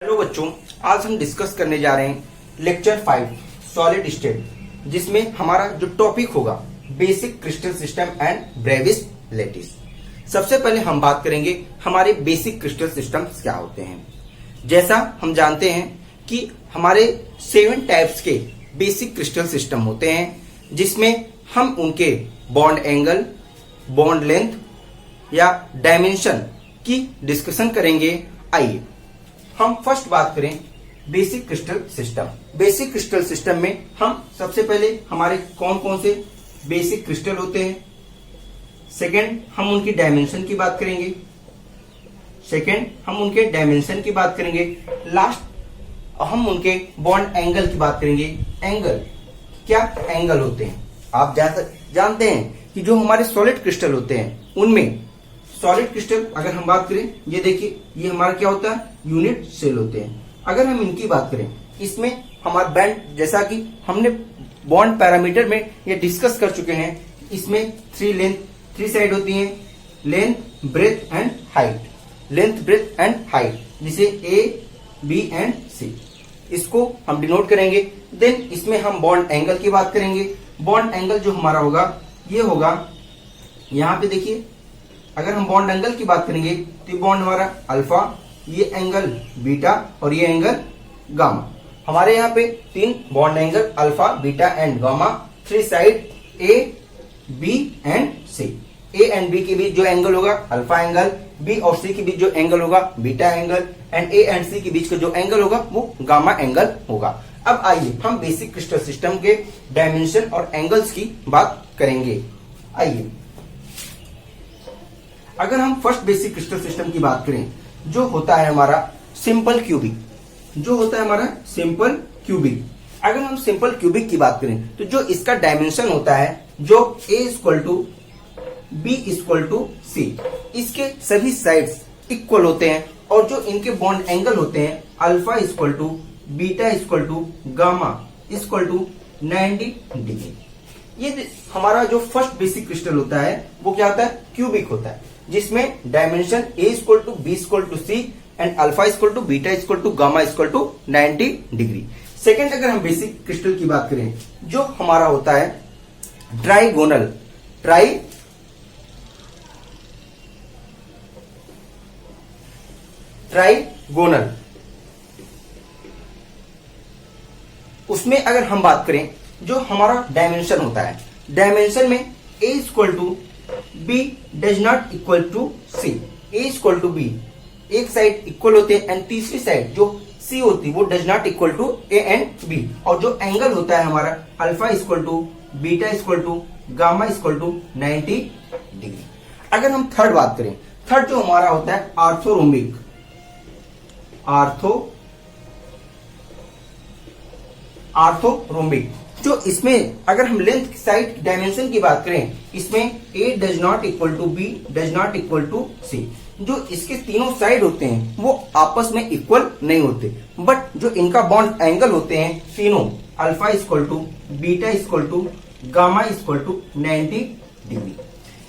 Hello बच्चों, आज हम डिस्कस करने जा रहे हैं लेक्चर 5 सॉलिड स्टेट, जिसमें हमारा जो टॉपिक होगा basic crystal system and Bravais lattice. सबसे पहले हम बात करेंगे हमारे बेसिक क्रिस्टल सिस्टम्स क्या होते हैं। जैसा हम जानते हैं कि हमारे 7 टाइप्स के बेसिक क्रिस्टल सिस्टम होते हैं, जिसमें हम उनके बॉन्ड एंगल, बॉन्ड लेंथ या डायमेंशन की डिस्कशन करेंगे। आइए हम फर्स्ट बात करें basic crystal system. Basic crystal system में हम सबसे पहले हमारे कौन कौन से बेसिक क्रिस्टल होते हैं, सेकंड हम उनकी डायमेंशन की बात करेंगे, की बात करेंगे, लास्ट हम उनके बॉन्ड एंगल की बात करेंगे। एंगल क्या एंगल होते हैं, आप जानते हैं कि जो हमारे सॉलिड क्रिस्टल होते हैं उनमें सॉलिड क्रिस्टल अगर हम बात करें, ये देखिए ये हमारा क्या होता है, यूनिट सेल होते हैं। अगर हम इनकी बात करें, इसमें हमारा बैंड, जैसा कि हमने बॉन्ड पैरामीटर में ये डिस्कस कर चुके हैं, इसमें 3 साइड होती हैं, लेंथ ब्रेथ एंड हाइट, जिसे ए बी एंड सी, इसको हम डिनोट करेंगे। देन इसमें हम बॉन्ड एंगल की बात करेंगे। बॉन्ड एंगल जो हमारा होगा ये होगा, यहाँ पे देखिए अगर हम बॉन्ड एंगल की बात करेंगे तो बॉन्ड हमारा अल्फा, ये एंगल बीटा और ये एंगल गामा। हमारे यहाँ पे 3 bond angle alpha, beta and gamma, 3 side A B and C. A and B के बीच जो एंगल होगा अल्फा एंगल, बी और सी के बीच जो एंगल होगा beta angle, and A and C के बीच का जो एंगल होगा वो गामा एंगल होगा। अब आइए हम बेसिक क्रिस्टल सिस्टम के डायमेंशन और एंगल्स की बात करेंगे। आइए अगर हम फर्स्ट बेसिक क्रिस्टल सिस्टम की बात करें, जो होता है हमारा सिंपल क्यूबिक, अगर हम सिंपल क्यूबिक की बात करें तो जो इसका डायमेंशन होता है, जो a = b = c, इसके सभी साइड्स इक्वल होते हैं, और जो इनके बॉन्ड एंगल होते हैं अल्फा = बीटा = गामा = 90 डिग्री। ये हमारा जो फर्स्ट बेसिक क्रिस्टल होता है वो क्या होता है, क्यूबिक होता है, जिसमें dimension a = b = c and alpha = beta = gamma = 90 degree. Second अगर हम बेसिक क्रिस्टल की बात करें, जो हमारा होता है ट्राइगोनल, उसमें अगर हम बात करें, जो हमारा डायमेंशन होता है, डायमेंशन में a = b does not equal to c, a = b, एक साइड इक्वल होते हैं एंड तीसरी साइड जो c होती है वो does not equal to a and b, और जो एंगल होता है हमारा अल्फा = बीटा = गामा = 90 डिग्री। अगर हम थर्ड बात करें, थर्ड जो हमारा होता है आर्थोरोम्बिक, जो इसमें अगर हम लेंथ साइड डायमेंशन की बात करें, इसमें a does not equal to b does not equal to c, जो इसके तीनों साइड होते हैं वो आपस में इक्वल नहीं होते, बट जो इनका बॉन्ड एंगल होते हैं तीनों अल्फा = बीटा = गामा = 90 डिग्री।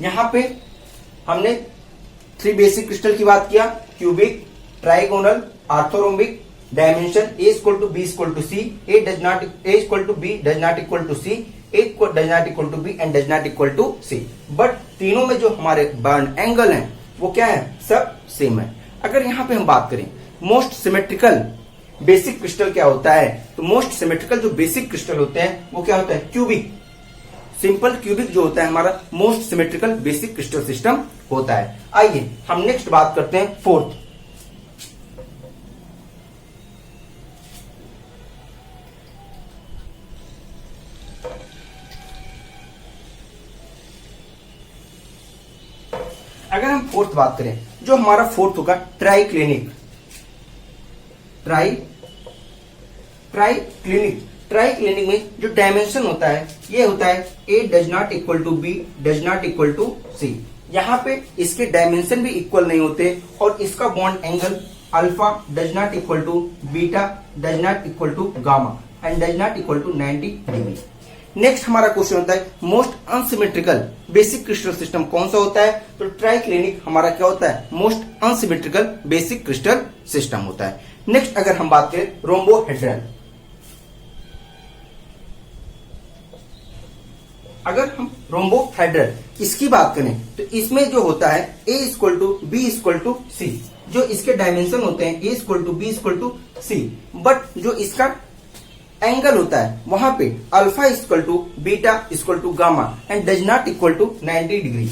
यहाँ पे हमने 3 बेसिक क्रिस्टल की बात किया, cubic, trigonal, orthorhombic, dimension a = b = c, a = b does not equal to c, a does not equal to b and does not equal to c, but तीनों में जो हमारे बॉन्ड एंगल हैं वो क्या है, सब सेम है। अगर यहाँ पे हम बात करें मोस्ट सिमेट्रिकल बेसिक क्रिस्टल क्या होता है, तो मोस्ट सिमेट्रिकल जो बेसिक क्रिस्टल होते हैं वो क्या होता है, क्यूबिक, सिंपल क्यूबिक जो होता है हमारा most symmetrical basic crystal system होता है। आइए हम नेक्स्ट बात करते हैं फोर्थ। अगर हम फोर्थ बात करें, जो हमारा फोर्थ होगा ट्राइक्लिनिक, में जो डायमेंशन होता है ये होता है a does not equal to b does not equal to c। यहाँ पे इसके डायमेंशन भी इक्वल नहीं होते, और इसका bond angle alpha does not equal to beta does not equal to gamma and does not equal to 90 degree. Next हमारा question होता है most unsymmetrical basic crystal system कौन सा होता है, तो ट्राइक्लिनिक हमारा क्या होता है, most unsymmetrical basic crystal system होता है। नेक्स्ट अगर हम बात करें रोम्बोहेड्रल, अगर हम रोम्बोहेड्रल इसकी बात करें तो इसमें जो होता है a equal to B equal to C, जो इसके डायमेंशन होते हैं a equal to B equal to C, but जो इसका एंगल होता है वहां पे alpha equal to beta equal to gamma and does not equal to 90 degree,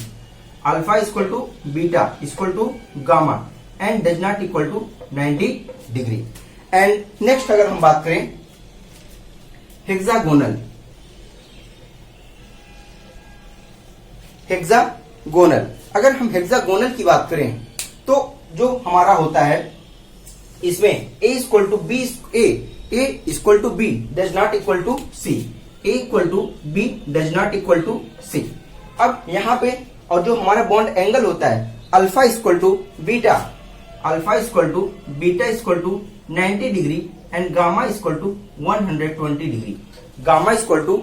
alpha equal to beta equal to gamma and does not equal to 90 degree. And next अगर हम बात करें हेक्सागोनल, हेक्सागोनल, अगर हम हेक्सागोनल की बात करें तो जो हमारा होता है इसमें a equal to B, a equal to B does not equal to C, a equal to B does not equal to C. अब यहां पे और जो हमारा बॉन्ड एंगल होता है alpha equal to beta, alpha equal to beta equal to 90 degree and gamma equal to 120 degree, gamma equal to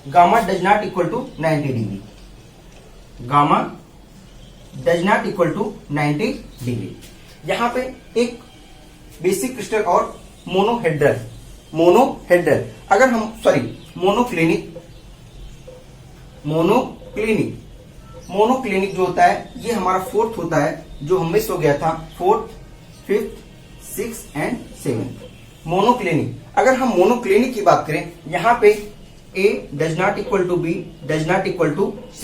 gamma does not equal to 90 degree, gamma does not equal to 90 degree. यहां पे एक basic crystal और मोनोहेड्रल, मोनोहेड्रल अगर हम monoclinic, monoclinic जो होता है ये हमारा फोर्थ होता है, जो हम मिस हो गया था, fourth, fifth, six and seventh monoclinic. अगर हम मोनोक्लिनिक की बात करें यहां पे a does not equal to b does not equal to c,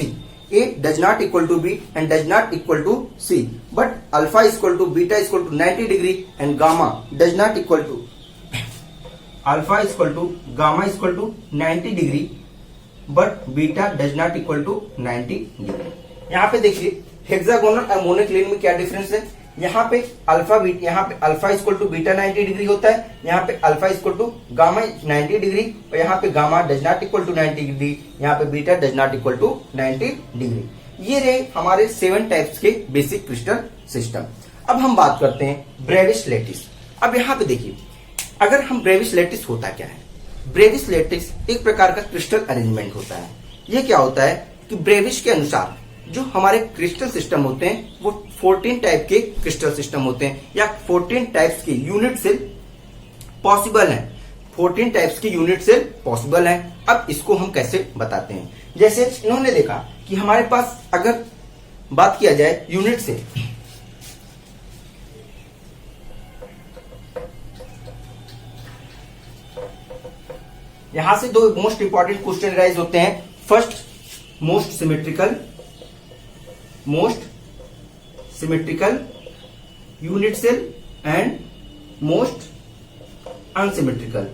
a does not equal to b and does not equal to c, but alpha is equal to beta is equal to 90 degree and gamma does not equal to, alpha is equal to gamma is equal to 90 degree but beta does not equal to 90 degree। यहाँ पे देखिए hexagonal और monoclinic में क्या difference है, यहाँ पे alpha equal to beta 90 degree होता है, यहाँ पे alpha equal to gamma 90 degree और यहाँ पे gamma does not equal to 90 degree, यहाँ पे beta does not equal to 90 degree. ये रहे हमारे 7 टाइप्स के बेसिक क्रिस्टल सिस्टम। अब हम बात करते हैं ब्रेविस लैटिस। अब यहाँ पे देखिए अगर हम ब्रेविस लैटिस होता क्या है, ब्रेविस लैटिस एक प्रकार का क्रिस्टल अरेंजमेंट होता है। ये क्या होता है कि ब्रेविस के अनुसार जो हमारे क्रिस्टल सिस्टम होते हैं वो 14 टाइप के क्रिस्टल सिस्टम होते हैं या 14 टाइप्स के यूनिट सेल पॉसिबल हैं, 14 टाइप्स के यूनिट सेल पॉसिबल हैं। अब इसको हम कैसे बताते हैं, जैसे इन्होंने देखा कि हमारे पास अगर बात किया जाए यूनिट सेल, यहां से दो मोस्ट इंपॉर्टेंट क्वेश्चन राइज होते हैं। First most symmetrical unit cell and most unsymmetrical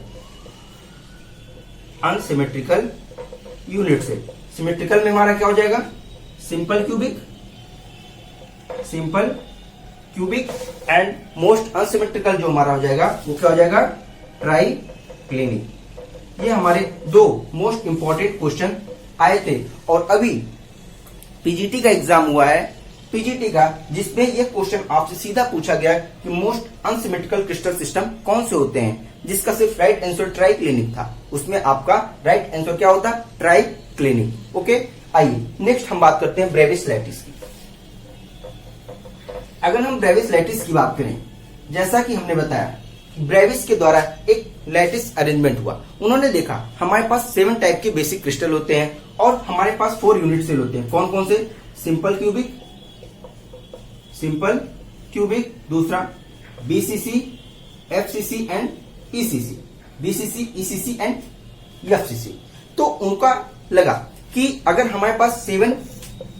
unit cell. Symmetrical में हमारा क्या हो जाएगा, simple cubic and most unsymmetrical जो हमारा हो जाएगा वो क्या हो जाएगा, ट्राइक्लिनिक। ये हमारे दो मोस्ट इंपॉर्टेंट क्वेश्चन आए थे और अभी पीजीटी का एग्जाम हुआ है, पीजीटी का, जिसमें यह क्वेश्चन आपसे सीधा पूछा गया कि मोस्ट अनसिमेट्रिकल क्रिस्टल सिस्टम कौन से होते हैं, जिसका सिर्फ राइट आंसर ट्राइक्लिनिक था। उसमें आपका राइट आंसर क्या होता, ट्राइक्लिनिक। ओके, आइए नेक्स्ट हम बात करते हैं ब्रेविस लैटिस की। अगर हम ब्रेविस लैटिस की बात करें, जैसा कि हमने बताया ब्रेविस के द्वारा एक लैटिस अरेंजमेंट हुआ। उन्होंने देखा हमारे पास 7 टाइप के बेसिक क्रिस्टल होते हैं और हमारे पास 4 यूनिट सेल होते हैं। कौन कौन से, सिंपल क्यूबिक, दूसरा BCC, FCC and ECC, BCC, ECC and FCC. तो उनका लगा कि अगर हमारे पास 7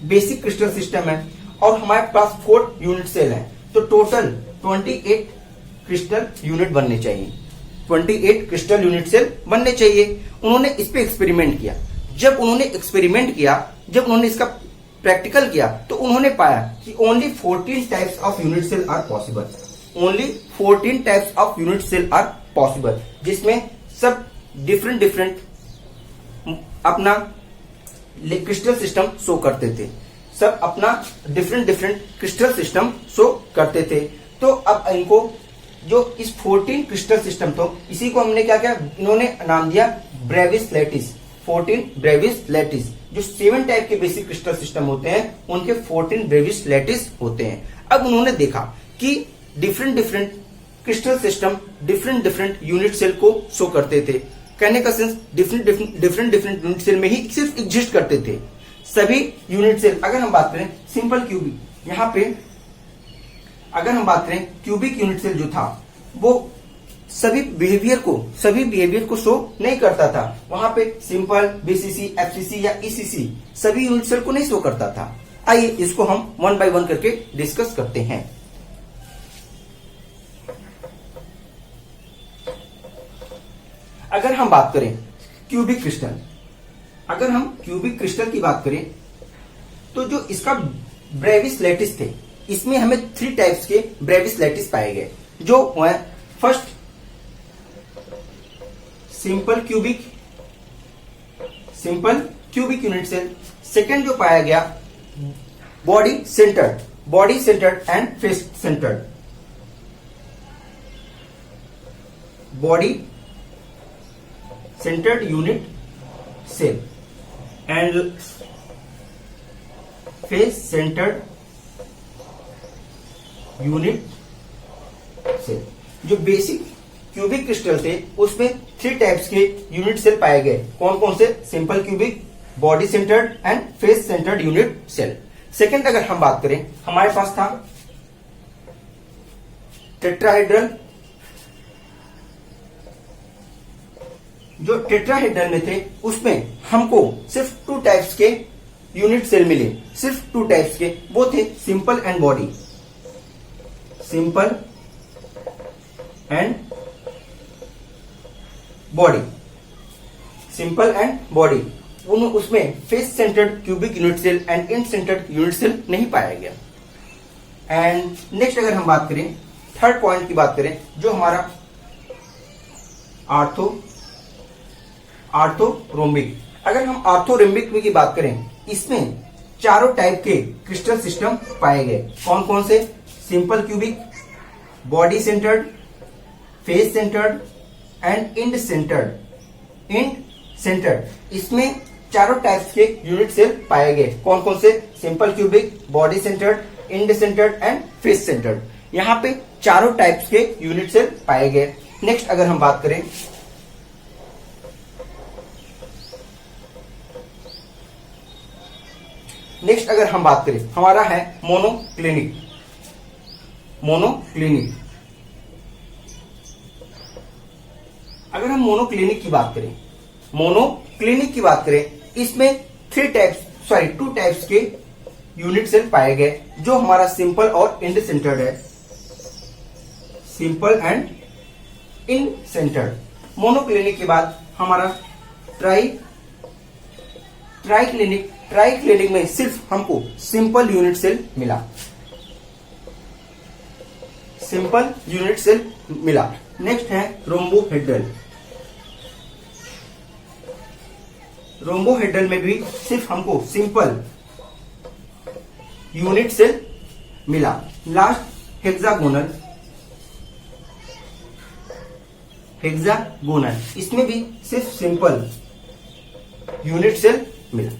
बेसिक क्रिस्टल सिस्टम है और हमारे पास 4 यूनिट सेल है तो टोटल 28 क्रिस्टल यूनिट बनने चाहिए, 28 क्रिस्टल यूनिट सेल बनने चाहिए। उन्होंने इस पे एक्सपेरिमेंट किया। जब उन्होंने इसका प्रैक्टिकल किया तो उन्होंने पाया कि only 14 types of unit cell are possible, only 14 types of unit cell are possible, जिसमें सब डिफरेंट अपना क्रिस्टल सिस्टम शो करते थे, सब अपना डिफरेंट क्रिस्टल सिस्टम शो करते थे। तो अब इनको जो इस 14 क्रिस्टल सिस्टम तो इसी को हमने क्या किया, इन्होंने नाम दिया ब्रेविस लैटिस, 14 ब्रेविस लैटिस। जो 7 टाइप के बेसिक क्रिस्टल सिस्टम होते हैं उनके 14 ब्रेविस लैटिस होते हैं। अब उन्होंने देखा कि different different crystal system different different unit cell को शो करते थे। कहने का sense different different unit cell में ही सिर्फ एग्जिस्ट करते थे सभी यूनिट सेल। अगर हम बात करें सिंपल क्यूबिक, यहाँ पे अगर हम बात करें क्यूबिक यूनिट सेल जो था वो सभी बिहेवियर को शो नहीं करता था। वहां पे सिंपल, बीसीसी, एफसीसी या ईसीसी सभी यूनिट सेल को नहीं शो करता था। आइए इसको हम वन बाय वन करके डिस्कस करते हैं। अगर हम बात करें क्यूबिक क्रिस्टल, अगर हम क्यूबिक क्रिस्टल की बात करें तो जो इसका ब्रेविस लैटिस थे, इसमें हमें 3 टाइप्स के ब्रेविस लैटिस पाए गए, जो है first simple cubic unit cell. Second जो पाया गया body centred and face centred, body centred unit cell and face centred unit cell. जो बेसिक क्यूबिक क्रिस्टल थे उसमें 3 टाइप्स के यूनिट सेल पाए गए। कौन कौन से? Simple cubic, body centred and face centred unit cell. Second अगर हम बात करें, हमारे पास था टेट्राहेड्रल। जो टेट्राहेड्रल में थे उसमें हमको सिर्फ 2 टाइप्स के यूनिट सेल मिले, सिर्फ 2 टाइप्स के, वो थे simple and body, simple and body. उसमें face centred cubic unit cell and end centred unit cell नहीं पाया गया। एंड नेक्स्ट अगर हम बात करें, थर्ड पॉइंट की बात करें, जो हमारा आर्थोरोम्बिक। अगर हम आर्थोरोम्बिक की बात करें, इसमें 4 टाइप के क्रिस्टल सिस्टम पाए गए। कौन कौन से? Simple cubic, body centred, face centred and end centred. इसमें 4 टाइप्स के यूनिट सेल पाए गए। कौन कौन से? Simple cubic, body centred, end centred and face centred. यहाँ पे 4 टाइप्स के यूनिट सेल पाए गए। नेक्स्ट अगर हम बात करें, हमारा है मोनोक्लिनिक। अगर हम मोनोक्लिनिक की बात करें, इसमें 2 टाइप्स के यूनिट सेल पाए गए, जो हमारा सिंपल और इंड सेंटर्ड है, simple and end centred. Monoclinic के बाद हमारा ट्राइक्लिनिक में सिर्फ हमको सिंपल यूनिट सेल मिला। नेक्स्ट है रोम्बोहेड्रल में भी सिर्फ हमको सिंपल यूनिट सेल मिला। लास्ट हेक्सागोनल, इसमें भी सिर्फ सिंपल यूनिट सेल मिला।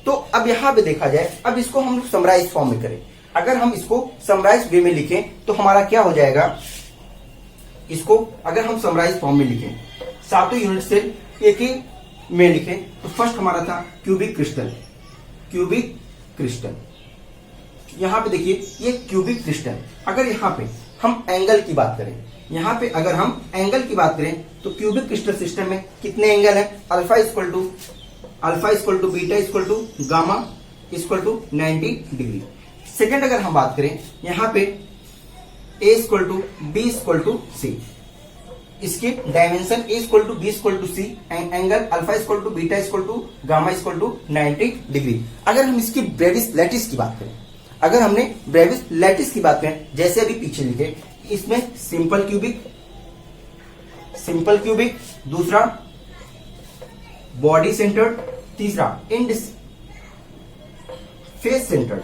तो अब यहां पे देखा जाए, अब इसको हम समराइज फॉर्म में करें। अगर हम इसको समराइज वे में लिखें तो हमारा क्या हो जाएगा? इसको अगर हम समराइज फॉर्म में लिखें, 7 यूनिट सेल एक ही में लिखें, तो फर्स्ट हमारा था क्यूबिक क्रिस्टल। यहां पे देखिए ये क्यूबिक क्रिस्टल। अगर यहां पे हम एंगल की बात करें, तो क्यूबिक क्रिस्टल सिस्टम में कितने एंगल है? Alpha equal to beta equal to gamma equal to 90 degree. Second अगर हम बात करें, यहाँ पे a equal to B equal to C, इसके dimension a equal to B equal to C, angle alpha equal to beta equal to gamma equal to 90 degree. अगर हम इसकी ब्रेविस लैटिस की बात करें, जैसे अभी पीछे लिखे, इसमें सिंपल क्यूबिक, दूसरा बॉडी सेंटर्ड, तीसरा इंड फेस सेंटर्ड,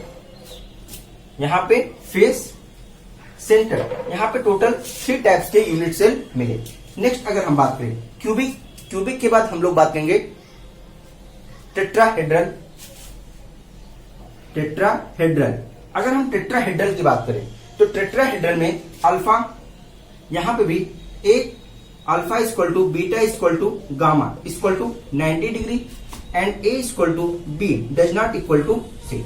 यहाँ पे फेस सेंटर्ड। यहाँ पे टोटल 3 टाइप्स के यूनिट सेल मिले। नेक्स्ट अगर हम बात करें क्यूबिक के बाद हम लोग बात करेंगे टेट्राहेड्रल। अगर हम टेट्राहेड्रल की बात करें तो टेट्राहेड्रल में अल्फा, यहां पे भी एक alpha equal to beta equal to gamma equal to 90 degree and A equal to B does not equal to C,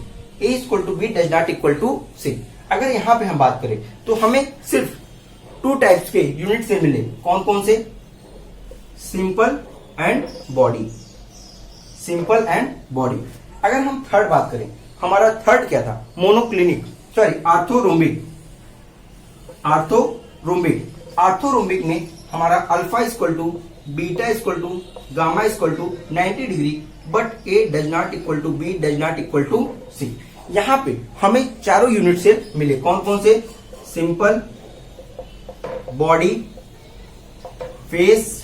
A equal to B does not equal to C. अगर यहां पे हम बात करें तो हमें सिर्फ 2 टाइप्स के यूनिट से मिले, कौन कौन से? Simple and body, simple and body. अगर हम थर्ड बात करें, हमारा थर्ड क्या था? Monoclinic, sorry आर्थोरोम्बिक। आर्थोरोम्बिक, आर्थोरोम्बिक में हमारा alpha equal to beta equal to gamma equal to 90 degree, but A does not equal to B does not equal to C. यहां पे हमें चारों यूनिट से मिले, कौन कौन से? Simple, body, face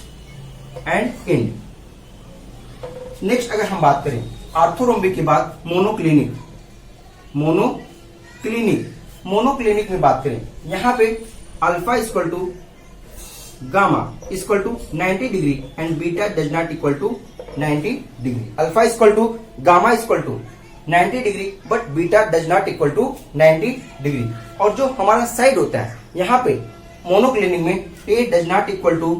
and and. Next अगर हम बात करें आर्थोरोम्बिक के बाद मोनोक्लिनिक, मोनोक्लिनिक में बात करें, यहां पे alpha equal to gamma equal to 90 degree and beta does not equal to 90 degree. Alpha equal to gamma equal to 90 degree but beta does not equal to 90 degree. और जो हमारा साइड होता है यहां पे मोनोक्लिनिक में A does not equal to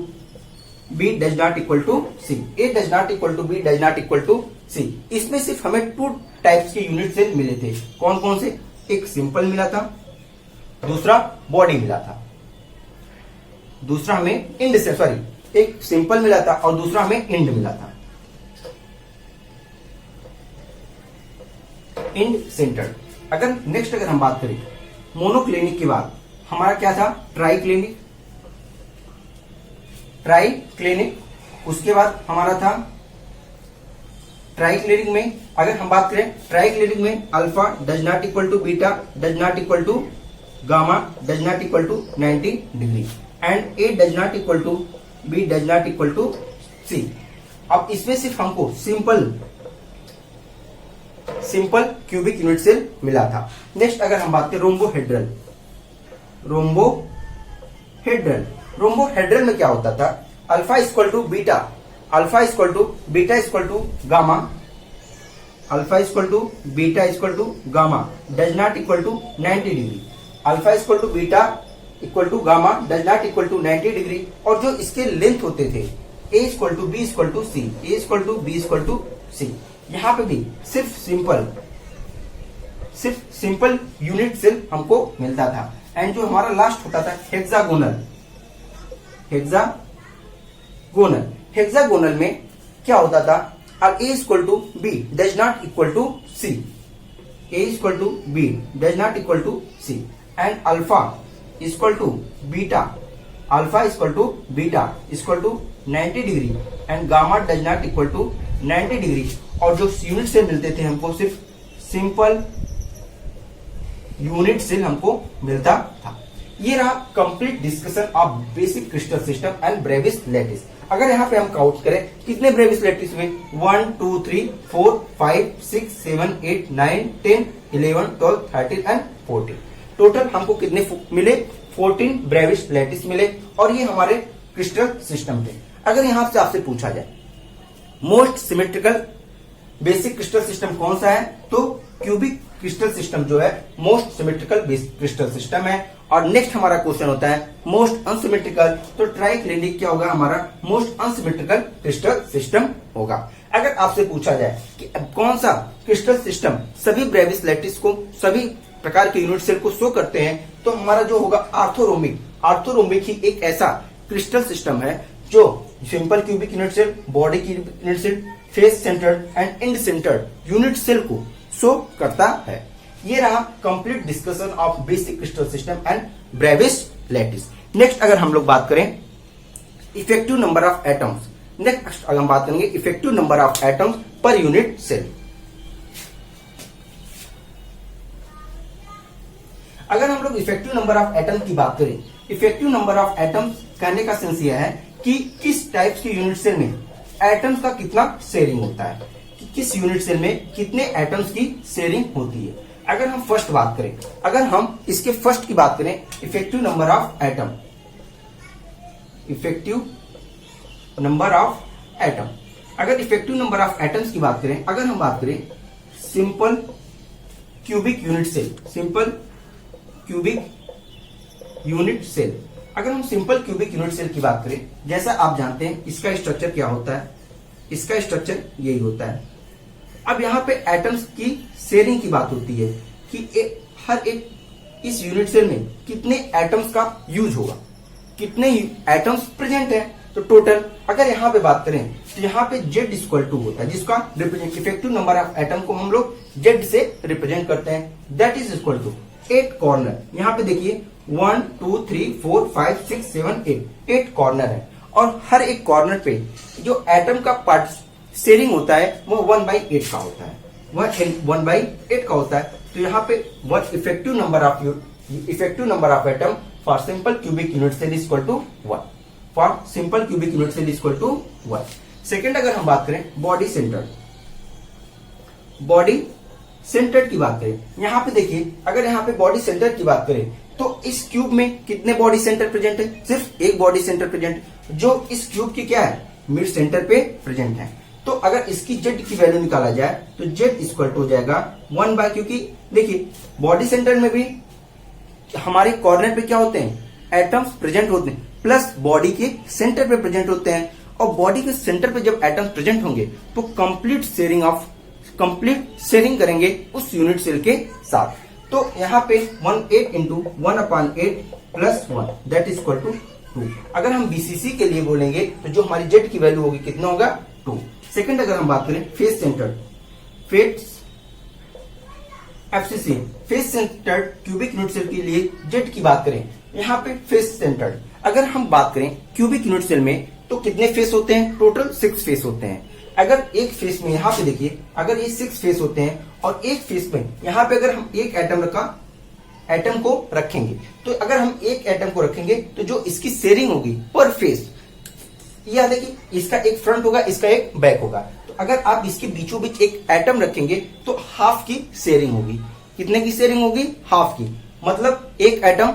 B does not equal to C, A does not equal to B does not equal to C. इसमें सिर्फ हमें 2 टाइप्स के यूनिट से मिले थे, कौन कौन से? एक सिंपल मिला था, दूसरा बॉडी मिला था, दूसरा हमें इंड से, सॉरी एक सिंपल मिला था और दूसरा हमें इंड मिला था, इंड सेंटर्ड। अगर नेक्स्ट अगर हम बात करें मोनोक्लिनिक के बाद हमारा क्या था? ट्राइक्लिनिक, उसके बाद हमारा था ट्राइक्लिनिक में अगर हम बात करें, ट्राइक्लिनिक में alpha does not equal to beta does not equal to gamma does not equal to 90 degree and A does not equal to B does not equal to C. अब इसमें सिर्फ हमको सिंपल क्यूबिक यूनिट सेल मिला था। Next अगर हम बात करें रोम्बोहेड्रल, रोम्बोहेड्रल में क्या होता था? Alpha equal to beta, alpha equal to beta equal to gamma, alpha equal to beta equal to gamma does not equal to 90 degree, alpha equal to beta equal to gamma does not equal to 90 degree. और जो इसके length होते थे A equal to B equal to C, A equal to B equal to C. यहां पे भी सिर्फ simple unit cell हमको मिलता था। एंड जो हमारा लास्ट होता था हेक्सागोनल में क्या होता था? A equal to B does not equal to C, A equal to B does not equal to C and alpha equal to beta, alpha equal to beta equal to 90 degree and gamma does not equal to 90 degree. और जो unit cell मिलते थे हमको सिर्फ simple unit cell हमको मिलता था। ये रहा complete discussion of basic crystal system and Bravais lattice. अगर यहाँ पे हम काउंट करें कितने ब्रेविस लैटिस हुए? 1 2 3 4 5 6 7 8 9 10 11 12 13 एंड 14। टोटल हमको कितने मिले? 14 ब्रेविस लैटिस मिले और ये हमारे क्रिस्टल सिस्टम थे। अगर यहां से आपसे पूछा जाए most symmetrical basic crystal system कौन सा है, तो क्यूबिक क्रिस्टल सिस्टम जो है मोस्ट सिमेट्रिकल क्रिस्टल सिस्टम है। और नेक्स्ट हमारा क्वेश्चन होता है मोस्ट अनसिमेट्रिकल, तो ट्राइक्लिनिक क्या होगा? हमारा मोस्ट अनसिमेट्रिकल क्रिस्टल सिस्टम होगा। अगर आपसे पूछा जाए कि कौन सा क्रिस्टल सिस्टम सभी ब्रेविस लैटिस को, सभी प्रकार के यूनिट सेल को शो करते हैं, तो हमारा जो होगा आर्थोरोम्बिक ही एक ऐसा क्रिस्टल सिस्टम है जो simple cubic unit cell, body cubic unit cell, face centred and end centred unit cell को शो करता है। ये रहा complete discussion of basic crystal system and Bravais lattice. Next अगर हम लोग बात करें effective number of atoms, next अगर हम बात करेंगे effective number of atoms per unit cell. अगर हम लोग इफेक्टिव नंबर ऑफ एटम की बात करें, इफेक्टिव नंबर ऑफ एटम्स कहने का सेंस यह है कि किस टाइप्स के यूनिट सेल में एटम्स का कितना शेयरिंग होता है, कि किस यूनिट सेल में कितने एटम्स की शेयरिंग होती है। अगर हम फर्स्ट बात करें, अगर हम इसके फर्स्ट की बात करें effective number of atom, effective number of atom, अगर इफेक्टिव नंबर ऑफ एटम्स की बात करें, अगर हम बात करें simple cubic unit cell, simple cubic unit cell. अगर हम सिंपल क्यूबिक यूनिट सेल की बात करें, जैसा आप जानते हैं इसका स्ट्रक्चर क्या होता है, इसका स्ट्रक्चर यही होता है। अब यहाँ पे एटम्स की शेयरिंग की बात होती है कि हर एक इस यूनिट सेल में कितने एटम्स का यूज होगा, कितने एटम्स प्रेजेंट है। तो टोटल अगर यहाँ पे बात करें तो यहाँ पे Z इक्वल टू होता है, जिसका represent effective number of atom को हम लोग Z से रिप्रेजेंट करते हैं। That is equal to 8 corner. यहाँ पे देखिए 1 2 3 4 5 6 7 8 कॉर्नर है, और हर एक कॉर्नर पे जो एटम का पार्ट शेयरिंग होता है वो 1/8 का होता है, वह 1/8 का होता है। तो यहाँ पे one effective number of atom for simple cubic unit cell is equal to 1। For simple cubic unit cell is equal to 1। Second अगर हम बात करें बॉडी सेंटर की बात करें, यहाँ पे देखिए अगर यहाँ पे बॉडी सेंटर की बात करें तो इस क्यूब में कितने बॉडी सेंटर प्रेजेंट है, सिर्फ एक बॉडी सेंटर प्रेजेंट, जो इस क्यूब की क्या है, मिड सेंटर पे प्रेजेंट है। तो अगर इसकी Z की वैल्यू निकाला जाए तो Z इक्वल टू हो जाएगा 1/, क्योंकि देखिए बॉडी सेंटर में भी हमारे कॉर्नर पे क्या होते हैं, एटम्स प्रेजेंट होते हैं, प्लस बॉडी के सेंटर पे प्रेजेंट होते हैं। और बॉडी के सेंटर पे जब एटम्स प्रेजेंट होंगे तो कंप्लीट शेयरिंग करेंगे उस यूनिट सेल के साथ। तो यहाँ पे 18 into 1/8 plus 1 that is equal to 2। अगर हम BCC के लिए बोलेंगे तो जो हमारी Z की वैल्यू होगी कितना होगा, 2। सेकंड अगर हम बात करें face centred cubic unit cell के लिए Z की बात करें, यहाँ पे फेस सेंटर्ड अगर हम बात करें क्यूबिक यूनिट सेल में तो कितने फेस होते हैं, टोटल 6 फेस होते हैं। अगर एक फेस में यहाँ पे देखिए अगर ये 6 फेस होते हैं और एक फेस में यहाँ पे अगर हम एक एटम को रखेंगे, तो अगर हम एक एटम को रखेंगे तो जो इसकी शेयरिंग होगी पर फेस, यह देखिए इसका एक फ्रंट होगा, इसका एक बैक होगा। तो अगर आप इसके बीचों बीच एक एटम रखेंगे तो हाफ की शेयरिंग होगी। कितने की शेयरिंग होगी, हाफ की। मतलब एक एटम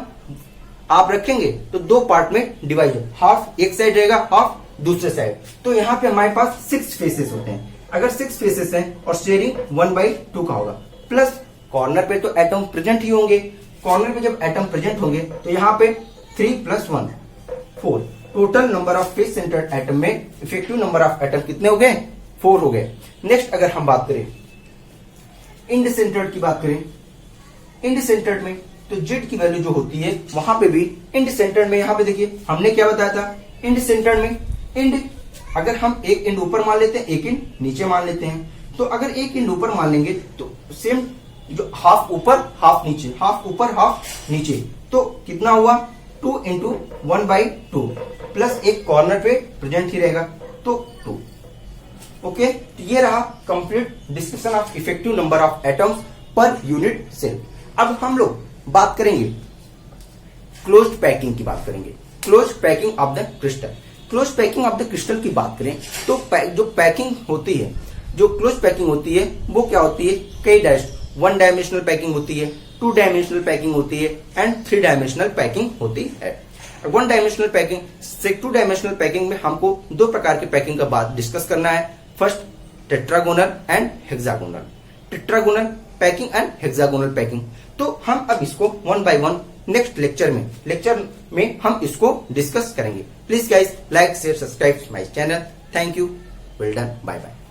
आप रखेंगे तो 2 पार्ट में डिवाइड, हाफ एक साइड रहेगा, हाफ दूसरे साइड। तो यहाँ पे हमारे पास 6 फेसेस होते हैं। अगर 6 फेसेस हैं और शेयरिंग 1/2 का होगा, प्लस कॉर्नर पे तो एटम प्रेजेंट ही होंगे। कॉर्नर पे जब एटम प्रेजेंट होंगे तो यहाँ पे 3 + 1 4, total number of face centred atom में इफेक्टिव नंबर ऑफ एटम कितने हो गए, 4 हो गए। नेक्स्ट अगर हम बात करें इंड सेंटर्ड की बात करें, इंड सेंटर्ड में तो Z की वैल्यू जो होती है वहां पे भी इंड सेंटर्ड में, यहाँ पे देखिए हमने क्या बताया था, इंड सेंटर्ड में इंड अगर हम एक इंड ऊपर मान लेते हैं, एक इंड नीचे मान लेते हैं। तो अगर एक इंड ऊपर मान लेंगे तो सेम जो हाफ ऊपर हाफ नीचे, हाफ ऊपर हाफ नीचे, तो कितना हुआ 2 × 1/2 प्लस एक कॉर्नर पे प्रेजेंट ही रहेगा तो 2। ओके, तो ये रहा complete discussion of effective number of atoms per unit cell. अब हम लोग बात करेंगे क्लोज्ड पैकिंग की बात करेंगे, closed packing of the crystal. Close packing of the crystal की बात करें तो जो पैकिंग होती है, जो क्लोज पैकिंग होती है वो क्या होती है, कई 1 डायमेंशनल पैकिंग होती है, 2 डायमेंशनल पैकिंग होती है एंड 3 डायमेंशनल पैकिंग होती है। 1 डायमेंशनल पैकिंग से 2 डायमेंशनल पैकिंग में हमको 2 प्रकार की पैकिंग का बात डिस्कस करना है। First tetragonal and hexagonal, tetragonal packing and hexagonal packing. तो हम अब इसको 1 by 1 नेक्स्ट लेक्चर में हम इसको डिस्कस करेंगे। Please guys like share subscribe my channel. Thank you, well done, bye bye.